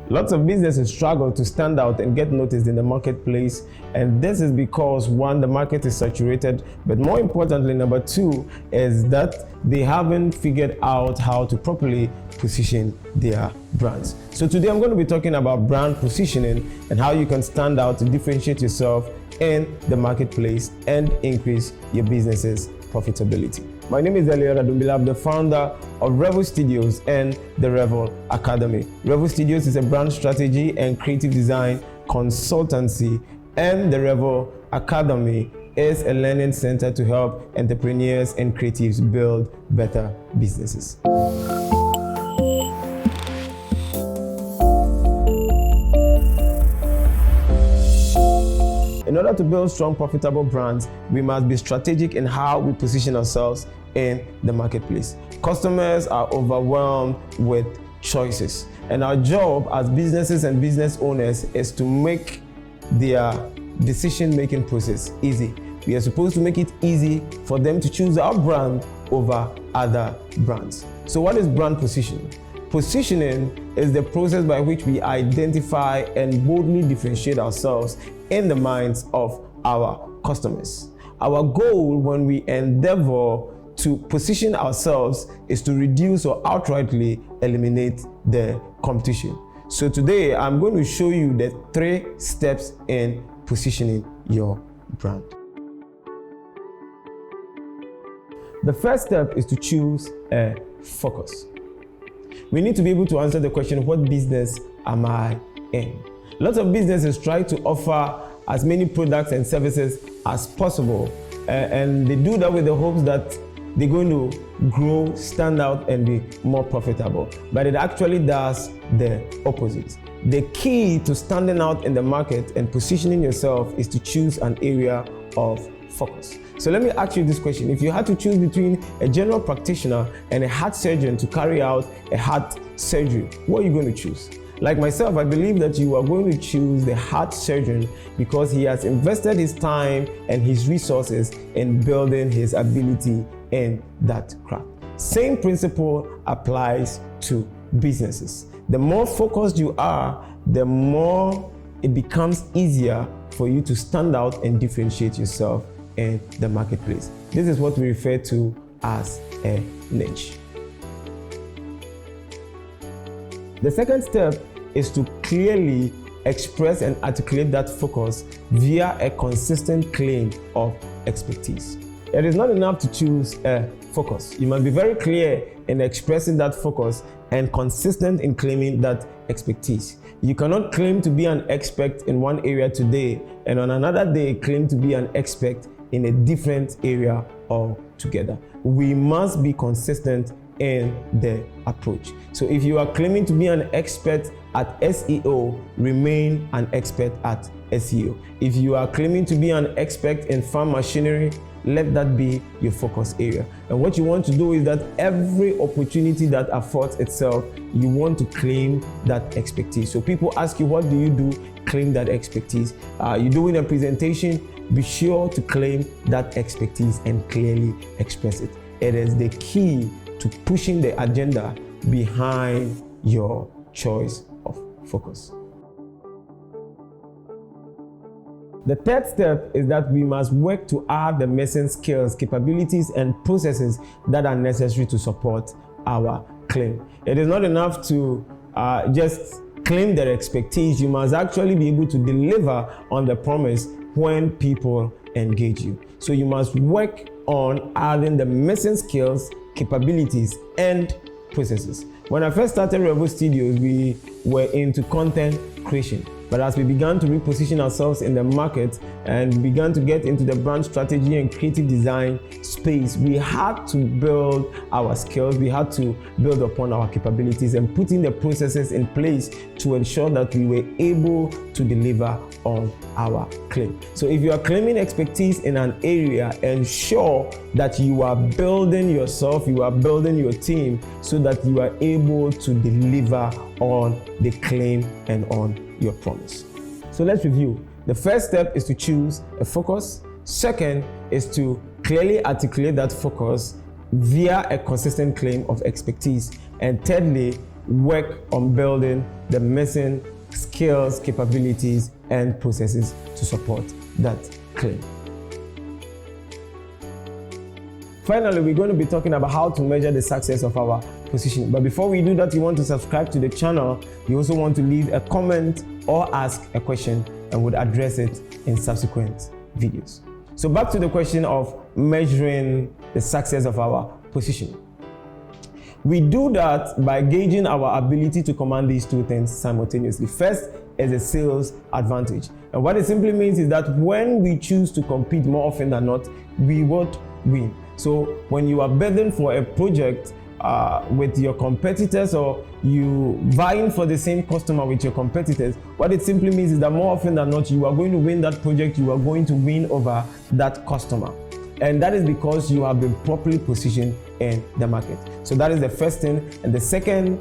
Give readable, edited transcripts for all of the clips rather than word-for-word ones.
Lots of businesses struggle to stand out and get noticed in the marketplace, and this is because one, the market is saturated, but more importantly, number two, is that they haven't figured out how to properly position their brands. So today I'm going to be talking about brand positioning and how you can stand out to differentiate yourself in the marketplace and increase your business's profitability. My name is Elliot Adumbila. I'm the founder of Revel Studios and the Revel Academy. Revel Studios is a brand strategy and creative design consultancy, and the Revel Academy is a learning center to help entrepreneurs and creatives build better businesses. In order to build strong, profitable brands, we must be strategic in how we position ourselves in the marketplace. Customers are overwhelmed with choices, and our job as businesses and business owners is to make their decision-making process easy. We are supposed to make it easy for them to choose our brand over other brands. So what is brand positioning? Positioning is the process by which we identify and boldly differentiate ourselves in the minds of our customers. Our goal when we endeavor to position ourselves is to reduce or outrightly eliminate the competition. So today I'm going to show you the 3 steps in positioning your brand. The first step is to choose a focus. We need to be able to answer the question, what business am I in? Lots of businesses try to offer as many products and services as possible, and they do that with the hopes that they're going to grow, stand out, and be more profitable. But it actually does the opposite. The key to standing out in the market and positioning yourself is to choose an area of focus. So let me ask you this question. If you had to choose between a general practitioner and a heart surgeon to carry out a heart surgery, what are you going to choose? Like myself, I believe that you are going to choose the heart surgeon because he has invested his time and his resources in building his ability in that craft. Same principle applies to businesses. The more focused you are, the more it becomes easier for you to stand out and differentiate yourself in the marketplace. This is what we refer to as a niche. The second step is to clearly express and articulate that focus via a consistent claim of expertise. It is not enough to choose a focus. You must be very clear in expressing that focus and consistent in claiming that expertise. You cannot claim to be an expert in one area today and on another day claim to be an expert in a different area altogether. We must be consistent in the approach. So if you are claiming to be an expert at SEO, remain an expert at SEO. If you are claiming to be an expert in farm machinery, let that be your focus area. And what you want to do is that every opportunity that affords itself, you want to claim that expertise. So people ask you, what do you do? Claim that expertise. You're doing a presentation, be sure to claim that expertise and clearly express it. It is the key to pushing the agenda behind your choice of focus. The third step is that we must work to add the missing skills, capabilities, and processes that are necessary to support our claim. It is not enough to just claim their expertise. You must actually be able to deliver on the promise when people engage you. So you must work on adding the missing skills, capabilities, and processes. When I first started Revel Studios, we were into content creation. But as we began to reposition ourselves in the market and began to get into the brand strategy and creative design space, we had to build our skills, we had to build upon our capabilities and putting the processes in place to ensure that we were able to deliver on our claim. So if you are claiming expertise in an area, ensure that you are building yourself, you are building your team so that you are able to deliver on the claim and on your promise. So let's review. The first step is to choose a focus. Second is to clearly articulate that focus via a consistent claim of expertise. And thirdly work on building the missing skills, capabilities, and processes to support that claim. Finally, we're going to be talking about how to measure the success of our positioning. But before we do that, you want to subscribe to the channel. You also want to leave a comment or ask a question, and we'll address it in subsequent videos. So back to the question of measuring the success of our positioning. We do that by gauging our ability to command these two things simultaneously. First is a sales advantage. And what it simply means is that when we choose to compete more often than not, we would win. So when you are bidding for a project with your competitors, or you vying for the same customer with your competitors, what it simply means is that more often than not, you are going to win that project, you are going to win over that customer. And that is because you have been properly positioned in the market. So that is the first thing. And the second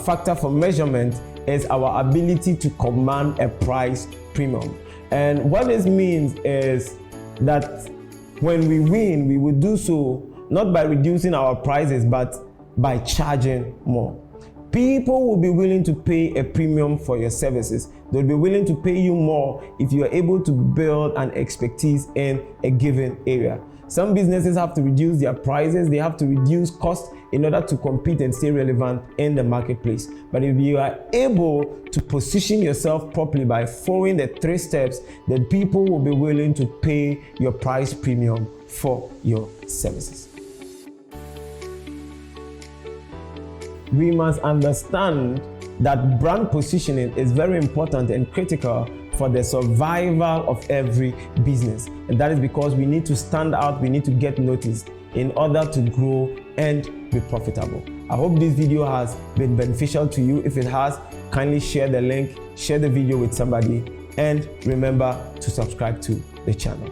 factor for measurement is our ability to command a price premium. And what this means is that when we win, we will do so not by reducing our prices, but by charging more. People will be willing to pay a premium for your services. They'll be willing to pay you more if you are able to build an expertise in a given area. Some businesses have to reduce their prices, they have to reduce costs in order to compete and stay relevant in the marketplace. But if you are able to position yourself properly by following the 3 steps, then people will be willing to pay your price premium for your services. We must understand that brand positioning is very important and critical for the survival of every business. And that is because we need to stand out, we need to get noticed in order to grow and be profitable. I hope this video has been beneficial to you. If it has, kindly share the link, share the video with somebody, and remember to subscribe to the channel.